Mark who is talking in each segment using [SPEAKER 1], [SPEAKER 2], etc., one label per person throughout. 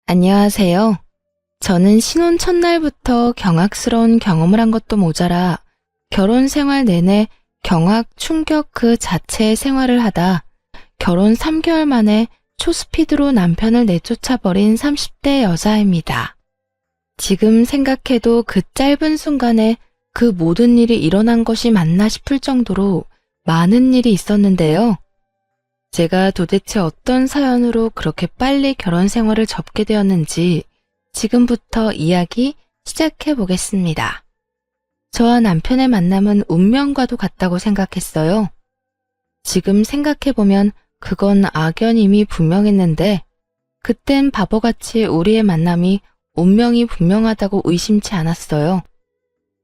[SPEAKER 1] 안녕하세요. 저는 신혼 첫날부터 경악스러운 경험을 한 것도 모자라 결혼 생활 내내 경악, 충격 그 자체의 생활을 하다 결혼 3개월 만에 초스피드로 남편을 내쫓아버린 30대 여자입니다. 지금 생각해도 그 짧은 순간에 그 모든 일이 일어난 것이 맞나 싶을 정도로 많은 일이 있었는데요. 제가 도대체 어떤 사연으로 그렇게 빨리 결혼 생활을 접게 되었는지 지금부터 이야기 시작해 보겠습니다. 저와 남편의 만남은 운명과도 같다고 생각했어요. 지금 생각해 보면 그건 악연임이 분명했는데 그땐 바보같이 우리의 만남이 운명이 분명하다고 의심치 않았어요.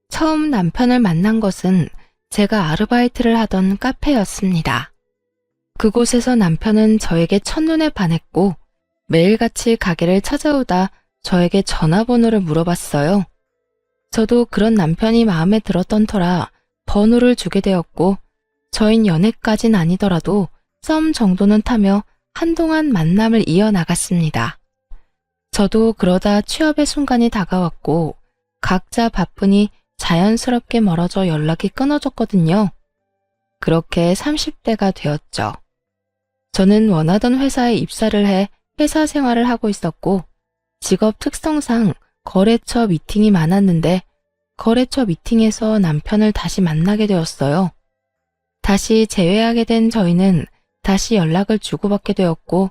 [SPEAKER 1] 처음 남편을 만난 것은 제가 아르바이트를 하던 카페였습니다. 그곳에서 남편은 저에게 첫눈에 반했고 매일같이 가게를 찾아오다 저에게 전화번호를 물어봤어요. 저도 그런 남편이 마음에 들었던 터라 번호를 주게 되었고 저흰 연애까진 아니더라도 썸 정도는 타며 한동안 만남을 이어나갔습니다. 저도 그러다 취업의 순간이 다가왔고 각자 바쁘니 자연스럽게 멀어져 연락이 끊어졌거든요. 그렇게 30대가 되었죠. 저는 원하던 회사에 입사를 해 회사 생활을 하고 있었고 직업 특성상 거래처 미팅이 많았는데 거래처 미팅에서 남편을 다시 만나게 되었어요. 다시 재회하게 된 저희는 다시 연락을 주고받게 되었고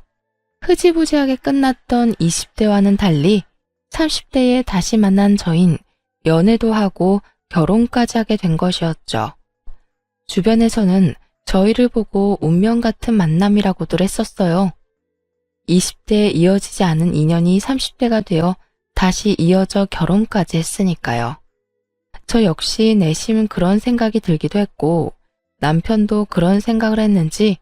[SPEAKER 1] 흐지부지하게 끝났던 20대와는 달리 30대에 다시 만난 저흰 연애도 하고 결혼까지 하게 된 것이었죠. 주변에서는 저희를 보고 운명 같은 만남이라고들 했었어요. 20대에 이어지지 않은 인연이 30대가 되어 다시 이어져 결혼까지 했으니까요. 저 역시 내심 그런 생각이 들기도 했고 남편도 그런 생각을 했는지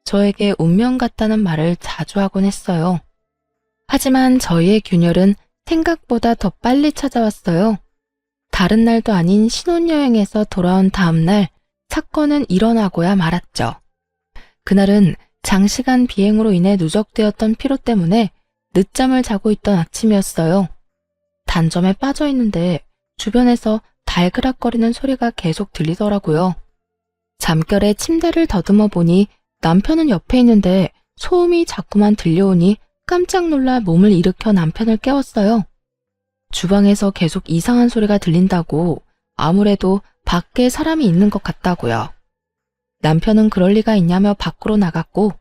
[SPEAKER 1] 저에게 운명 같다는 말을 자주 하곤 했어요. 하지만 저희의 균열은 생각보다 더 빨리 찾아왔어요. 다른 날도 아닌 신혼여행에서 돌아온 다음 날 사건은 일어나고야 말았죠. 그날은 장시간 비행으로 인해 누적되었던 피로 때문에 늦잠을 자고 있던 아침이었어요. 단점에 빠져 있는데 주변에서 달그락거리는 소리가 계속 들리더라고요. 잠결에 침대를 더듬어 보니 남편은 옆에 있는데 소음이 자꾸만 들려오니 깜짝 놀라 몸을 일으켜 남편을 깨웠어요. 주방에서 계속 이상한 소리가 들린다고 아무래도 밖에 사람이 있는 것 같다고요. 남편은 그럴 리가 있냐며 밖으로 나갔고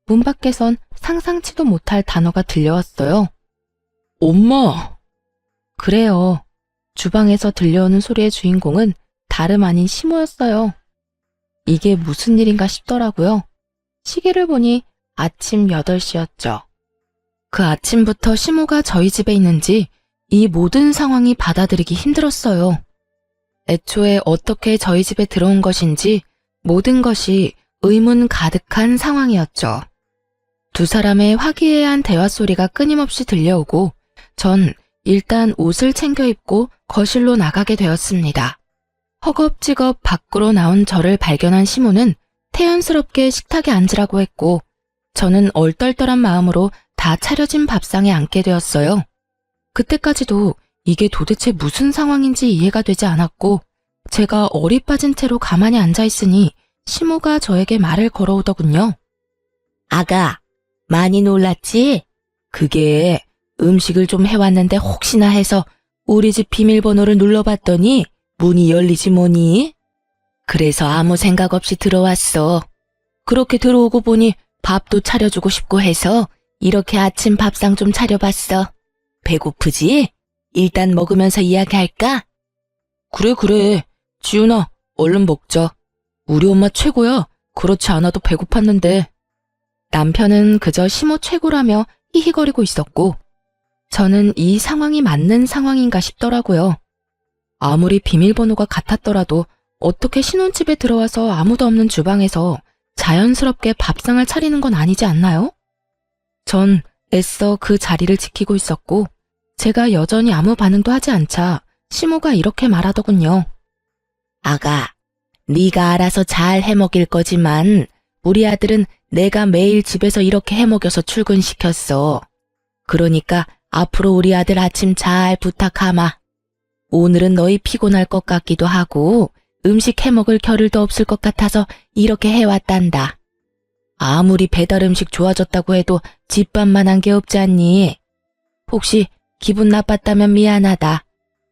[SPEAKER 1] 문 밖에선 상상치도 못할 단어가 들려왔어요. 엄마! 그래요. 주방에서 들려오는 소리의 주인공은 다름 아닌 시모였어요. 이게 무슨 일인가 싶더라고요. 시계를 보니 아침 8시였죠. 그 아침부터 시모가 저희 집에 있는지 이 모든 상황이 받아들이기 힘들었어요. 애초에 어떻게 저희 집에 들어온 것인지 모든 것이 의문 가득한 상황이었죠. 두 사람의 화기애애한 대화 소리가 끊임없이 들려오고 전 일단 옷을 챙겨 입고 거실로 나가게 되었습니다. 허겁지겁 밖으로 나온 저를 발견한 시모는 태연스럽게 식탁에 앉으라고 했고 저는 얼떨떨한 마음으로 다 차려진 밥상에 앉게 되었어요. 그때까지도 이게 도대체 무슨 상황인지 이해가 되지 않았고 제가 어리 빠진 채로 가만히 앉아있으니 시모가 저에게 말을 걸어오더군요. 아가, 많이 놀랐지? 그게 음식을 좀 해왔는데 혹시나 해서 우리 집 비밀번호를 눌러봤더니 문이 열리지 뭐니? 그래서 아무 생각 없이 들어왔어. 그렇게 들어오고 보니 밥도 차려주고 싶고 해서 이렇게 아침 밥상 좀 차려봤어. 배고프지? 일단 먹으면서 이야기할까? 그래. 지훈아, 얼른 먹자. 우리 엄마 최고야. 그렇지 않아도 배고팠는데. 남편은 그저 시모 최고라며 히히거리고 있었고 저는 이 상황이 맞는 상황인가 싶더라고요. 아무리 비밀번호가 같았더라도 어떻게 신혼집에 들어와서 아무도 없는 주방에서 자연스럽게 밥상을 차리는 건 아니지 않나요? 전 애써 그 자리를 지키고 있었고 제가 여전히 아무 반응도 하지 않자 시모가 이렇게 말하더군요. 아가, 네가 알아서 잘 해먹일 거지만 우리 아들은 내가 매일 집에서 이렇게 해먹여서 출근시켰어. 그러니까 앞으로 우리 아들 아침 잘 부탁하마. 오늘은 너희 피곤할 것 같기도 하고 음식 해먹을 겨를도 없을 것 같아서 이렇게 해왔단다. 아무리 배달 음식 좋아졌다고 해도 집밥만한 게 없지 않니? 혹시 기분 나빴다면 미안하다.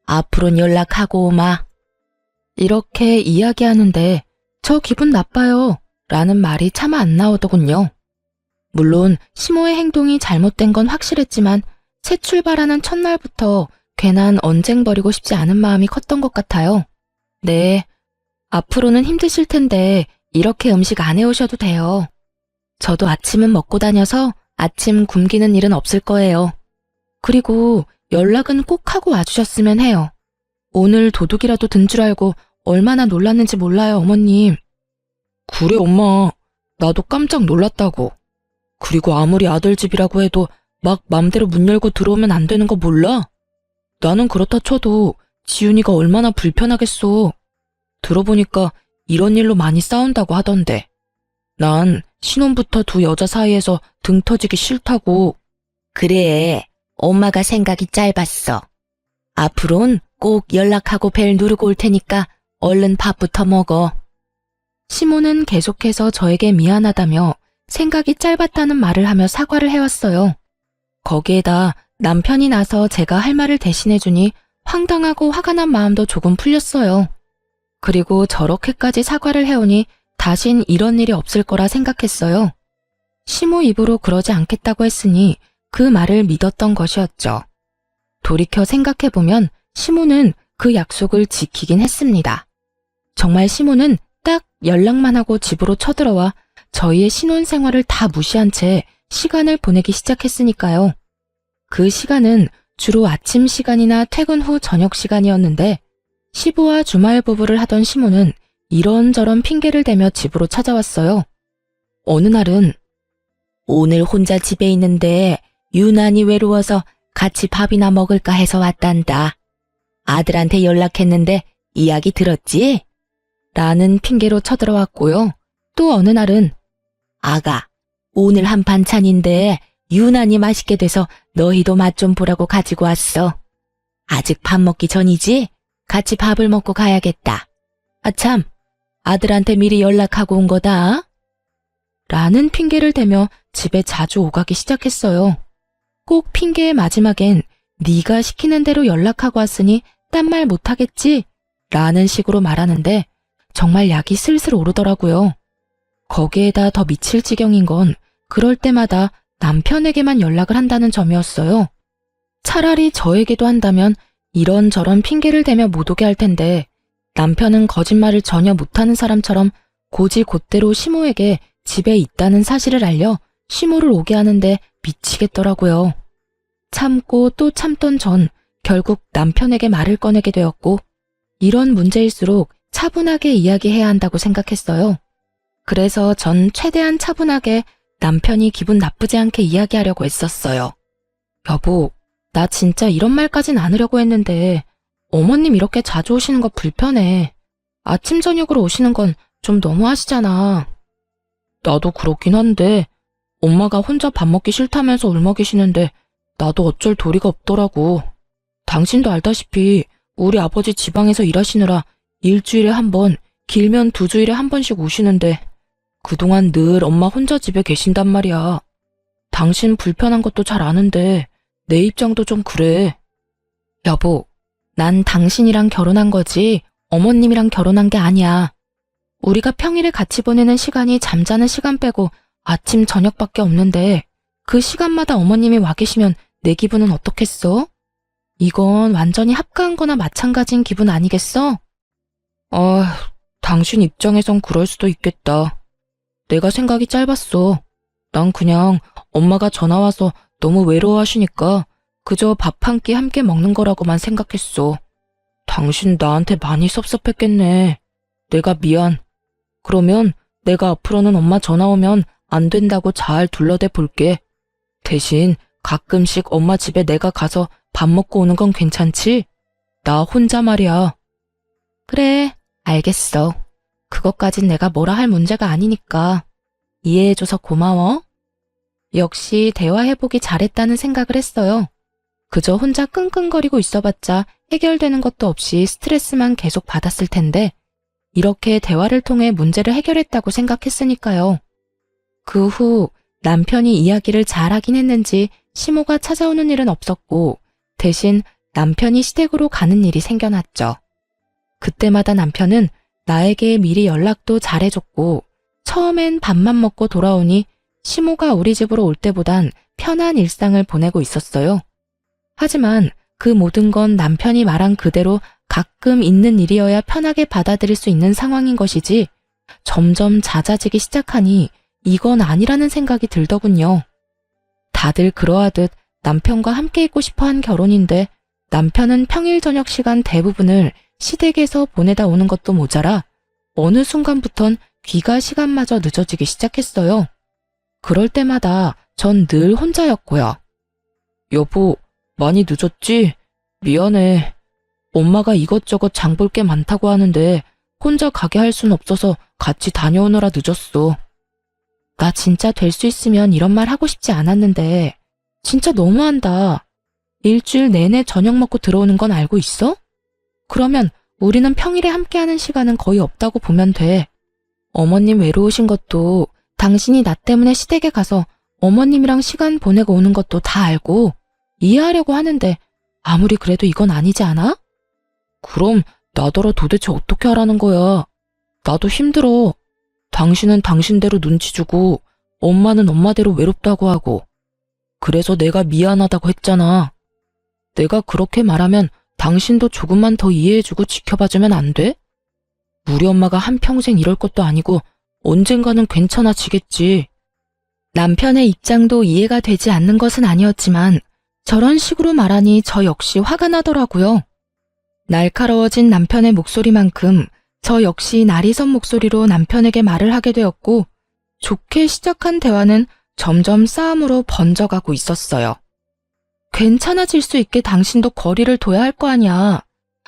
[SPEAKER 1] 앞으론 연락하고 오마. 이렇게 이야기하는데 저 기분 나빠요 라는 말이 차마 안 나오더군요. 물론 시모의 행동이 잘못된 건 확실했지만 새 출발하는 첫날부터 괜한 언쟁 벌이고 싶지 않은 마음이 컸던 것 같아요. 네, 앞으로는 힘드실 텐데 이렇게 음식 안 해오셔도 돼요. 저도 아침은 먹고 다녀서 아침 굶기는 일은 없을 거예요. 그리고 연락은 꼭 하고 와주셨으면 해요. 오늘 도둑이라도 든 줄 알고 얼마나 놀랐는지 몰라요, 어머님. 그래, 엄마. 나도 깜짝 놀랐다고. 그리고 아무리 아들 집이라고 해도 막 맘대로 문 열고 들어오면 안 되는 거 몰라? 나는 그렇다 쳐도 지훈이가 얼마나 불편하겠어. 들어보니까 이런 일로 많이 싸운다고 하던데. 난 신혼부터 두 여자 사이에서 등 터지기 싫다고. 그래, 엄마가 생각이 짧았어. 앞으론 꼭 연락하고 벨 누르고 올 테니까 얼른 밥부터 먹어. 시모는 계속해서 저에게 미안하다며 생각이 짧았다는 말을 하며 사과를 해왔어요. 거기에다 남편이 나서 제가 할 말을 대신해주니 황당하고 화가 난 마음도 조금 풀렸어요. 그리고 저렇게까지 사과를 해오니 다신 이런 일이 없을 거라 생각했어요. 시모 입으로 그러지 않겠다고 했으니 그 말을 믿었던 것이었죠. 돌이켜 생각해보면 시모는 그 약속을 지키긴 했습니다. 정말 시모는 딱 연락만 하고 집으로 쳐들어와 저희의 신혼생활을 다 무시한 채 시간을 보내기 시작했으니까요. 그 시간은 주로 아침 시간이나 퇴근 후 저녁 시간이었는데 시부와 주말 부부를 하던 시모는 이런저런 핑계를 대며 집으로 찾아왔어요. 어느 날은 오늘 혼자 집에 있는데 유난히 외로워서 같이 밥이나 먹을까 해서 왔단다. 아들한테 연락했는데 이야기 들었지? 라는 핑계로 쳐들어왔고요. 또 어느 날은 아가, 오늘 한 반찬인데 유난히 맛있게 돼서 너희도 맛 좀 보라고 가지고 왔어. 아직 밥 먹기 전이지? 같이 밥을 먹고 가야겠다. 아참, 아들한테 미리 연락하고 온 거다. 라는 핑계를 대며 집에 자주 오가기 시작했어요. 꼭 핑계의 마지막엔 네가 시키는 대로 연락하고 왔으니 딴 말 못하겠지? 라는 식으로 말하는데 정말 약이 슬슬 오르더라고요. 거기에다 더 미칠 지경인 건 그럴 때마다 남편에게만 연락을 한다는 점이었어요. 차라리 저에게도 한다면 이런저런 핑계를 대며 못 오게 할 텐데 남편은 거짓말을 전혀 못하는 사람처럼 고지곧대로 시모에게 집에 있다는 사실을 알려 시모를 오게 하는데 미치겠더라고요. 참고 또 참던 전 결국 남편에게 말을 꺼내게 되었고 이런 문제일수록 차분하게 이야기해야 한다고 생각했어요. 그래서 전 최대한 차분하게 남편이 기분 나쁘지 않게 이야기하려고 했었어요. 여보, 나 진짜 이런 말까진 않으려고 했는데 어머님 이렇게 자주 오시는 거 불편해. 아침 저녁으로 오시는 건 좀 너무하시잖아. 나도 그렇긴 한데 엄마가 혼자 밥 먹기 싫다면서 울먹이시는데 나도 어쩔 도리가 없더라고. 당신도 알다시피 우리 아버지 지방에서 일하시느라 일주일에 한 번, 길면 2주일에 한 번씩 오시는데 그동안 늘 엄마 혼자 집에 계신단 말이야. 당신 불편한 것도 잘 아는데 내 입장도 좀 그래. 여보, 난 당신이랑 결혼한 거지 어머님이랑 결혼한 게 아니야. 우리가 평일에 같이 보내는 시간이 잠자는 시간 빼고 아침 저녁밖에 없는데 그 시간마다 어머님이 와 계시면 내 기분은 어떻겠어? 이건 완전히 합가한 거나 마찬가지인 기분 아니겠어? 당신 입장에선 그럴 수도 있겠다. 내가 생각이 짧았어. 난 그냥 엄마가 전화 와서 너무 외로워하시니까 그저 밥 한 끼 함께 먹는 거라고만 생각했어. 당신 나한테 많이 섭섭했겠네. 내가 미안. 그러면 내가 앞으로는 엄마 전화 오면 안 된다고 잘 둘러대 볼게. 대신 가끔씩 엄마 집에 내가 가서 밥 먹고 오는 건 괜찮지? 나 혼자 말이야. 그래, 알겠어. 그것까진 내가 뭐라 할 문제가 아니니까. 이해해줘서 고마워. 역시 대화해보기 잘했다는 생각을 했어요. 그저 혼자 끙끙거리고 있어봤자 해결되는 것도 없이 스트레스만 계속 받았을 텐데 이렇게 대화를 통해 문제를 해결했다고 생각했으니까요. 그 후 남편이 이야기를 잘하긴 했는지 시모가 찾아오는 일은 없었고 대신 남편이 시댁으로 가는 일이 생겨났죠. 그때마다 남편은 나에게 미리 연락도 잘해줬고 처음엔 밥만 먹고 돌아오니 시모가 우리 집으로 올 때보단 편한 일상을 보내고 있었어요. 하지만 그 모든 건 남편이 말한 그대로 가끔 있는 일이어야 편하게 받아들일 수 있는 상황인 것이지 점점 잦아지기 시작하니 이건 아니라는 생각이 들더군요. 다들 그러하듯 남편과 함께 있고 싶어한 결혼인데 남편은 평일 저녁 시간 대부분을 시댁에서 보내다 오는 것도 모자라 어느 순간부턴 귀가 시간마저 늦어지기 시작했어요. 그럴 때마다 전 늘 혼자였고요. 여보, 많이 늦었지? 미안해. 엄마가 이것저것 장볼 게 많다고 하는데 혼자 가게 할 순 없어서 같이 다녀오느라 늦었어. 나 진짜 될 수 있으면 이런 말 하고 싶지 않았는데 진짜 너무한다. 일주일 내내 저녁 먹고 들어오는 건 알고 있어? 그러면 우리는 평일에 함께하는 시간은 거의 없다고 보면 돼. 어머님 외로우신 것도 당신이 나 때문에 시댁에 가서 어머님이랑 시간 보내고 오는 것도 다 알고 이해하려고 하는데 아무리 그래도 이건 아니지 않아? 그럼 나더러 도대체 어떻게 하라는 거야? 나도 힘들어. 당신은 당신대로 눈치 주고 엄마는 엄마대로 외롭다고 하고 그래서 내가 미안하다고 했잖아. 내가 그렇게 말하면 당신도 조금만 더 이해해주고 지켜봐주면 안 돼? 우리 엄마가 한평생 이럴 것도 아니고 언젠가는 괜찮아지겠지. 남편의 입장도 이해가 되지 않는 것은 아니었지만 저런 식으로 말하니 저 역시 화가 나더라고요. 날카로워진 남편의 목소리만큼 저 역시 날이 선 목소리로 남편에게 말을 하게 되었고 좋게 시작한 대화는 점점 싸움으로 번져가고 있었어요. 괜찮아질 수 있게 당신도 거리를 둬야 할 거 아니야.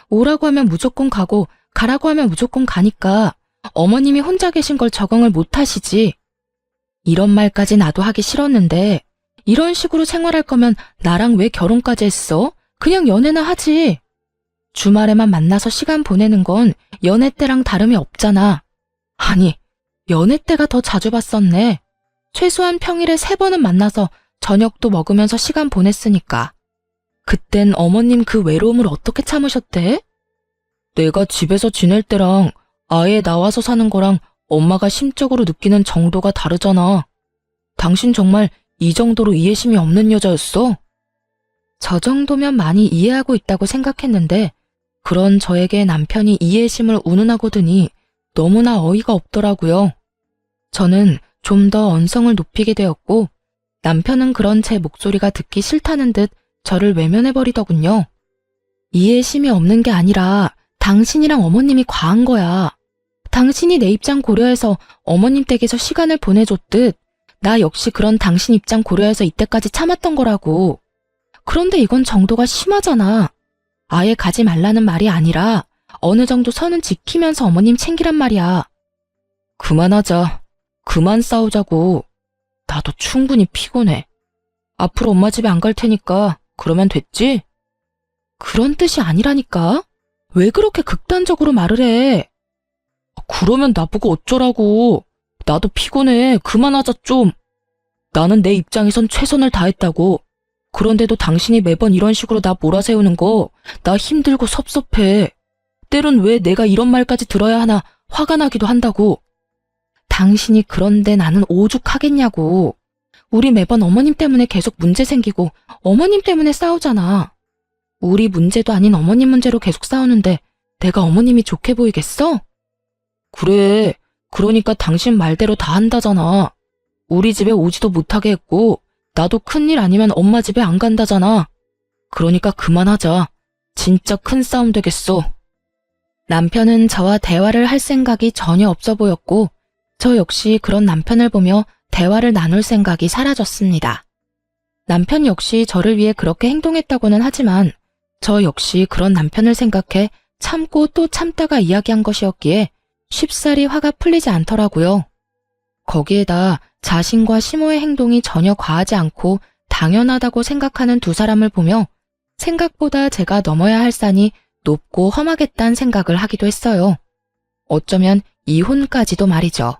[SPEAKER 1] 오라고 하면 무조건 가고 가라고 하면 무조건 가니까 어머님이 혼자 계신 걸 적응을 못 하시지. 이런 말까지 나도 하기 싫었는데 이런 식으로 생활할 거면 나랑 왜 결혼까지 했어? 그냥 연애나 하지. 주말에만 만나서 시간 보내는 건 연애 때랑 다름이 없잖아. 아니, 연애 때가 더 자주 봤었네. 최소한 평일에 3번은 만나서 저녁도 먹으면서 시간 보냈으니까. 그땐 어머님 그 외로움을 어떻게 참으셨대? 내가 집에서 지낼 때랑 아예 나와서 사는 거랑 엄마가 심적으로 느끼는 정도가 다르잖아. 당신 정말 이 정도로 이해심이 없는 여자였어? 저 정도면 많이 이해하고 있다고 생각했는데 그런 저에게 남편이 이해심을 운운하고 드니 너무나 어이가 없더라고요. 저는 좀 더 언성을 높이게 되었고 남편은 그런 제 목소리가 듣기 싫다는 듯 저를 외면해버리더군요. 이해심이 없는 게 아니라 당신이랑 어머님이 과한 거야. 당신이 내 입장 고려해서 어머님 댁에서 시간을 보내줬듯 나 역시 그런 당신 입장 고려해서 이때까지 참았던 거라고. 그런데 이건 정도가 심하잖아. 아예 가지 말라는 말이 아니라 어느 정도 선은 지키면서 어머님 챙기란 말이야. 그만하자. 그만 싸우자고. 나도 충분히 피곤해. 앞으로 엄마 집에 안 갈 테니까 그러면 됐지? 그런 뜻이 아니라니까. 왜 그렇게 극단적으로 말을 해? 그러면 나보고 어쩌라고. 나도 피곤해. 그만하자 좀. 나는 내 입장에선 최선을 다했다고. 그런데도 당신이 매번 이런 식으로 나 몰아세우는 거 나 힘들고 섭섭해. 때론 왜 내가 이런 말까지 들어야 하나 화가 나기도 한다고. 당신이 그런데 나는 오죽하겠냐고. 우리 매번 어머님 때문에 계속 문제 생기고 어머님 때문에 싸우잖아. 우리 문제도 아닌 어머님 문제로 계속 싸우는데 내가 어머님이 좋게 보이겠어? 그래. 그러니까 당신 말대로 다 한다잖아. 우리 집에 오지도 못하게 했고 나도 큰일 아니면 엄마 집에 안 간다잖아. 그러니까 그만하자. 진짜 큰 싸움 되겠어. 남편은 저와 대화를 할 생각이 전혀 없어 보였고 저 역시 그런 남편을 보며 대화를 나눌 생각이 사라졌습니다. 남편 역시 저를 위해 그렇게 행동했다고는 하지만 저 역시 그런 남편을 생각해 참고 또 참다가 이야기한 것이었기에 쉽사리 화가 풀리지 않더라고요. 거기에다 자신과 시모의 행동이 전혀 과하지 않고 당연하다고 생각하는 두 사람을 보며 생각보다 제가 넘어야 할 산이 높고 험하겠다는 생각을 하기도 했어요. 어쩌면 이혼까지도 말이죠.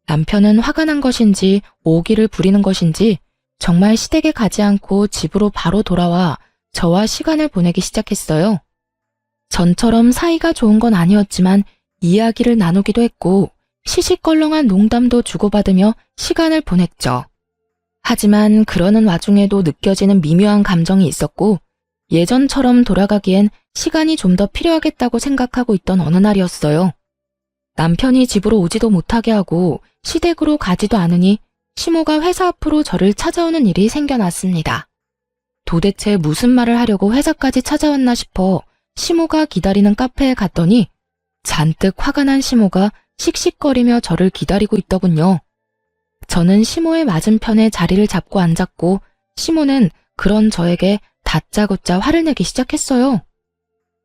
[SPEAKER 1] 남편은 화가 난 것인지 오기를 부리는 것인지 정말 시댁에 가지 않고 집으로 바로 돌아와 저와 시간을 보내기 시작했어요. 전처럼 사이가 좋은 건 아니었지만 이야기를 나누기도 했고 시시껄렁한 농담도 주고받으며 시간을 보냈죠. 하지만 그러는 와중에도 느껴지는 미묘한 감정이 있었고 예전처럼 돌아가기엔 시간이 좀 더 필요하겠다고 생각하고 있던 어느 날이었어요. 남편이 집으로 오지도 못하게 하고 시댁으로 가지도 않으니 시모가 회사 앞으로 저를 찾아오는 일이 생겨났습니다. 도대체 무슨 말을 하려고 회사까지 찾아왔나 싶어 시모가 기다리는 카페에 갔더니 잔뜩 화가 난 시모가 씩씩거리며 저를 기다리고 있더군요. 저는 시모의 맞은편에 자리를 잡고 앉았고 시모는 그런 저에게 다짜고짜 화를 내기 시작했어요.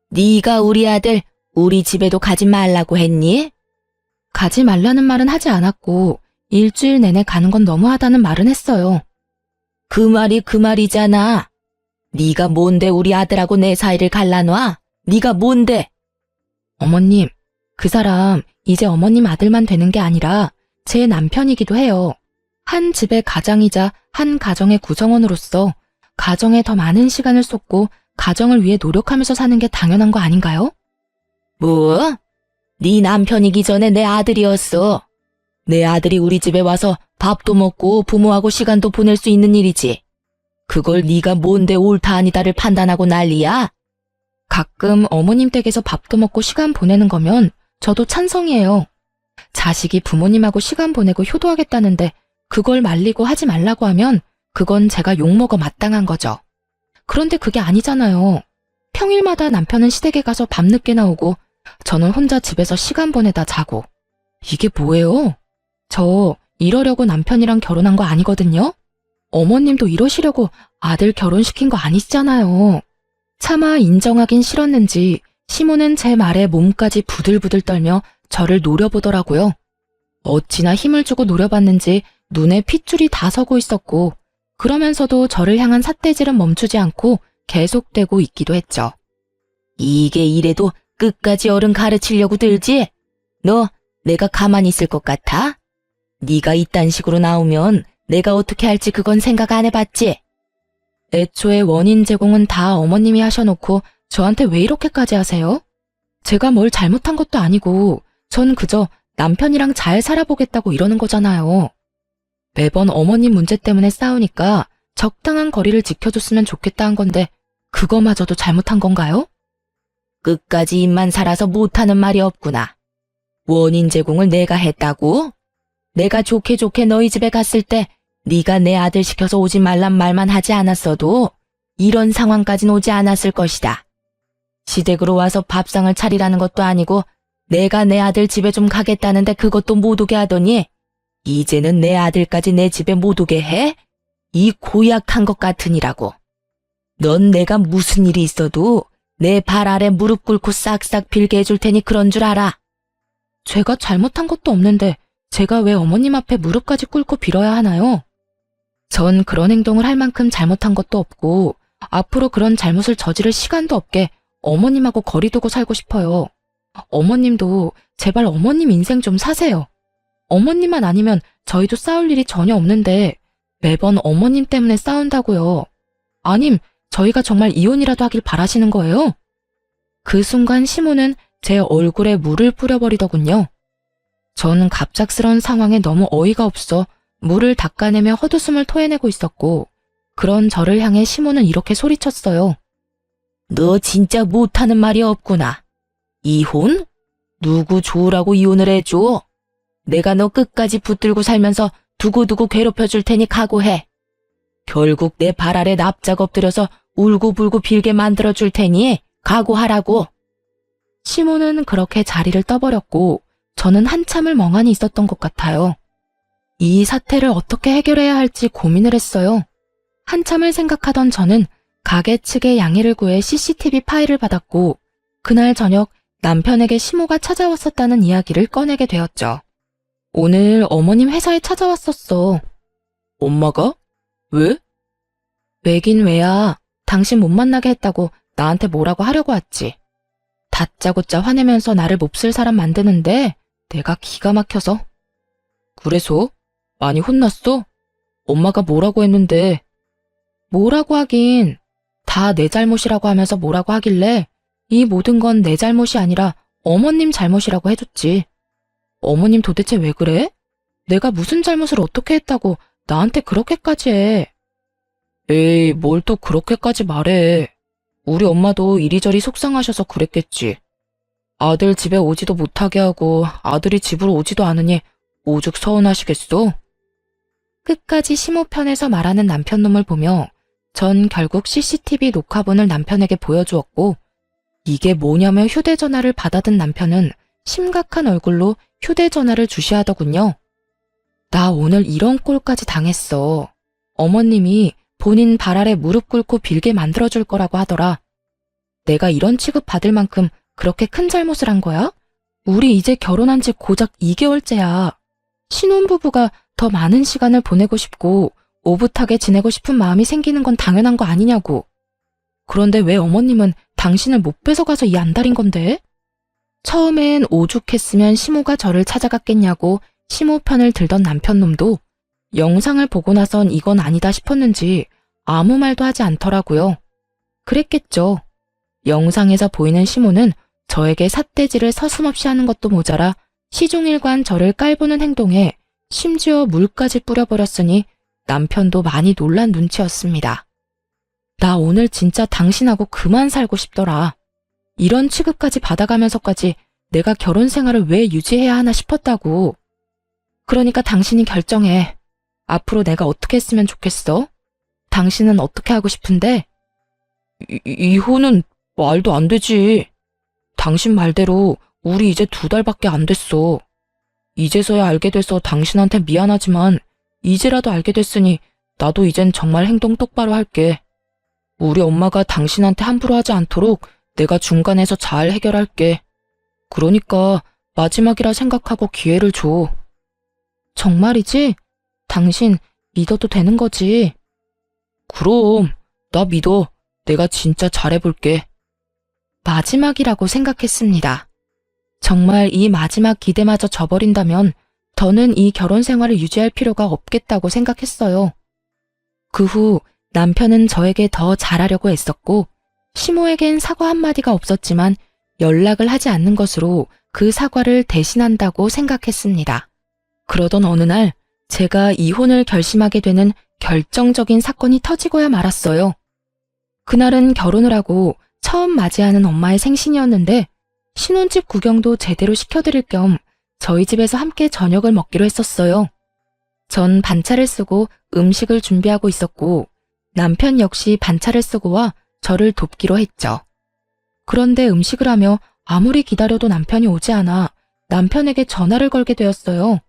[SPEAKER 1] 네가 우리 아들 우리 집에도 가지 말라고 했니? 가지 말라는 말은 하지 않았고 일주일 내내 가는 건 너무하다는 말은 했어요. 그 말이 그 말이잖아. 네가 뭔데 우리 아들하고 내 사이를 갈라놔? 네가 뭔데? 어머님, 그 사람 이제 어머님 아들만 되는 게 아니라 제 남편이기도 해요. 한 집의 가장이자 한 가정의 구성원으로서 가정에 더 많은 시간을 쏟고 가정을 위해 노력하면서 사는 게 당연한 거 아닌가요? 뭐? 네 남편이기 전에 내 아들이었어. 내 아들이 우리 집에 와서 밥도 먹고 부모하고 시간도 보낼 수 있는 일이지. 그걸 네가 뭔데 옳다 아니다를 판단하고 난리야? 가끔 어머님 댁에서 밥도 먹고 시간 보내는 거면 저도 찬성이에요. 자식이 부모님하고 시간 보내고 효도하겠다는데 그걸 말리고 하지 말라고 하면 그건 제가 욕먹어 마땅한 거죠. 그런데 그게 아니잖아요. 평일마다 남편은 시댁에 가서 밤늦게 나오고 저는 혼자 집에서 시간 보내다 자고. 이게 뭐예요? 저 이러려고 남편이랑 결혼한 거 아니거든요? 어머님도 이러시려고 아들 결혼시킨 거 아니시잖아요. 차마 인정하긴 싫었는지 시모는 제 말에 몸까지 부들부들 떨며 저를 노려보더라고요. 어찌나 힘을 주고 노려봤는지 눈에 핏줄이 다 서고 있었고 그러면서도 저를 향한 삿대질은 멈추지 않고 계속되고 있기도 했죠. 이게 이래도 끝까지 어른 가르치려고 들지? 너 내가 가만히 있을 것 같아? 네가 이딴 식으로 나오면 내가 어떻게 할지 그건 생각 안 해봤지? 애초에 원인 제공은 다 어머님이 하셔놓고 저한테 왜 이렇게까지 하세요? 제가 뭘 잘못한 것도 아니고 전 그저 남편이랑 잘 살아보겠다고 이러는 거잖아요. 매번 어머님 문제 때문에 싸우니까 적당한 거리를 지켜줬으면 좋겠다 한 건데 그거마저도 잘못한 건가요? 끝까지 입만 살아서 못하는 말이 없구나. 원인 제공을 내가 했다고? 내가 좋게 너희 집에 갔을 때 네가 내 아들 시켜서 오지 말란 말만 하지 않았어도 이런 상황까진 오지 않았을 것이다. 시댁으로 와서 밥상을 차리라는 것도 아니고 내가 내 아들 집에 좀 가겠다는데 그것도 못 오게 하더니 이제는 내 아들까지 내 집에 못 오게 해? 이 고약한 것 같으니라고. 넌 내가 무슨 일이 있어도 내 발 아래 무릎 꿇고 싹싹 빌게 해줄 테니 그런 줄 알아. 제가 잘못한 것도 없는데 제가 왜 어머님 앞에 무릎까지 꿇고 빌어야 하나요? 전 그런 행동을 할 만큼 잘못한 것도 없고 앞으로 그런 잘못을 저지를 시간도 없게 어머님하고 거리 두고 살고 싶어요. 어머님도 제발 어머님 인생 좀 사세요. 어머님만 아니면 저희도 싸울 일이 전혀 없는데 매번 어머님 때문에 싸운다고요. 아님 저희가 정말 이혼이라도 하길 바라시는 거예요? 그 순간 시모는 제 얼굴에 물을 뿌려버리더군요. 저는 갑작스러운 상황에 너무 어이가 없어 물을 닦아내며 헛웃음을 토해내고 있었고 그런 저를 향해 시모는 이렇게 소리쳤어요. 너 진짜 못하는 말이 없구나. 이혼? 누구 좋으라고 이혼을 해줘? 내가 너 끝까지 붙들고 살면서 두고두고 괴롭혀줄 테니 각오해. 결국 내 발 아래 납작 엎드려서 울고불고 빌게 만들어줄 테니 각오하라고. 시모는 그렇게 자리를 떠버렸고 저는 한참을 멍하니 있었던 것 같아요. 이 사태를 어떻게 해결해야 할지 고민을 했어요. 한참을 생각하던 저는 가게 측의 양해를 구해 CCTV 파일을 받았고 그날 저녁 남편에게 시모가 찾아왔었다는 이야기를 꺼내게 되었죠. 오늘 어머님 회사에 찾아왔었어. 엄마가? 왜? 왜긴 왜야. 당신 못 만나게 했다고 나한테 뭐라고 하려고 왔지. 다짜고짜 화내면서 나를 몹쓸 사람 만드는데 내가 기가 막혀서. 그래서? 많이 혼났어? 엄마가 뭐라고 했는데. 뭐라고 하긴. 다 내 잘못이라고 하면서 뭐라고 하길래 이 모든 건 내 잘못이 아니라 어머님 잘못이라고 해줬지. 어머님 도대체 왜 그래? 내가 무슨 잘못을 어떻게 했다고 나한테 그렇게까지 해. 에이, 뭘 또 그렇게까지 말해. 우리 엄마도 이리저리 속상하셔서 그랬겠지. 아들 집에 오지도 못하게 하고 아들이 집으로 오지도 않으니 오죽 서운하시겠어? 끝까지 시모 편에서 말하는 남편놈을 보며 전 결국 CCTV 녹화본을 남편에게 보여주었고, 이게 뭐냐며 휴대전화를 받아든 남편은 심각한 얼굴로 휴대전화를 주시하더군요. 나 오늘 이런 꼴까지 당했어. 어머님이 본인 발 아래 무릎 꿇고 빌게 만들어줄 거라고 하더라. 내가 이런 취급 받을 만큼 그렇게 큰 잘못을 한 거야? 우리 이제 결혼한 지 고작 2개월째야. 신혼부부가 더 많은 시간을 보내고 싶고 오붓하게 지내고 싶은 마음이 생기는 건 당연한 거 아니냐고. 그런데 왜 어머님은 당신을 못 뺏어가서 이 안달인 건데? 처음엔 오죽했으면 시모가 저를 찾아갔겠냐고 시모 편을 들던 남편놈도 영상을 보고 나선 이건 아니다 싶었는지 아무 말도 하지 않더라고요. 그랬겠죠. 영상에서 보이는 시모는 저에게 삿대질을 서슴없이 하는 것도 모자라 시종일관 저를 깔보는 행동에 심지어 물까지 뿌려버렸으니 남편도 많이 놀란 눈치였습니다. 나 오늘 진짜 당신하고 그만 살고 싶더라. 이런 취급까지 받아가면서까지 내가 결혼 생활을 왜 유지해야 하나 싶었다고. 그러니까 당신이 결정해. 앞으로 내가 어떻게 했으면 좋겠어? 당신은 어떻게 하고 싶은데? 이혼은 말도 안 되지. 당신 말대로 우리 이제 2달밖에 안 됐어. 이제서야 알게 돼서 당신한테 미안하지만 이제라도 알게 됐으니 나도 이젠 정말 행동 똑바로 할게. 우리 엄마가 당신한테 함부로 하지 않도록 내가 중간에서 잘 해결할게. 그러니까 마지막이라 생각하고 기회를 줘. 정말이지? 당신 믿어도 되는 거지? 그럼 나 믿어. 내가 진짜 잘해볼게. 마지막이라고 생각했습니다. 정말 이 마지막 기대마저 저버린다면 더는 이 결혼 생활을 유지할 필요가 없겠다고 생각했어요. 그 후 남편은 저에게 더 잘하려고 애썼고 시모에겐 사과 한마디가 없었지만 연락을 하지 않는 것으로 그 사과를 대신한다고 생각했습니다. 그러던 어느 날 제가 이혼을 결심하게 되는 결정적인 사건이 터지고야 말았어요. 그날은 결혼을 하고 처음 맞이하는 엄마의 생신이었는데 신혼집 구경도 제대로 시켜드릴 겸 저희 집에서 함께 저녁을 먹기로 했었어요. 전 반차를 쓰고 음식을 준비하고 있었고 남편 역시 반차를 쓰고 와 저를 돕기로 했죠. 그런데 음식을 하며 아무리 기다려도 남편이 오지 않아 남편에게 전화를 걸게 되었어요.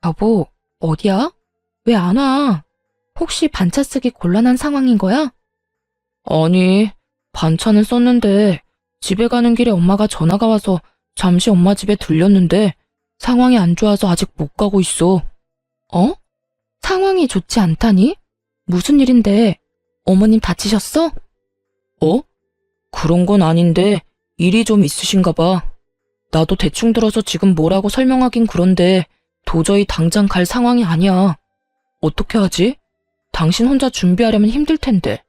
[SPEAKER 1] 여보, 어디야? 왜 안 와? 혹시 반차 쓰기 곤란한 상황인 거야? 아니, 반차는 썼는데 집에 가는 길에 엄마가 전화가 와서 잠시 엄마 집에 들렸는데 상황이 안 좋아서 아직 못 가고 있어. 어? 상황이 좋지 않다니? 무슨 일인데? 어머님 다치셨어? 어? 그런 건 아닌데 일이 좀 있으신가 봐. 나도 대충 들어서 지금 뭐라고 설명하긴 그런데 도저히 당장 갈 상황이 아니야. 어떻게 하지? 당신 혼자 준비하려면 힘들 텐데.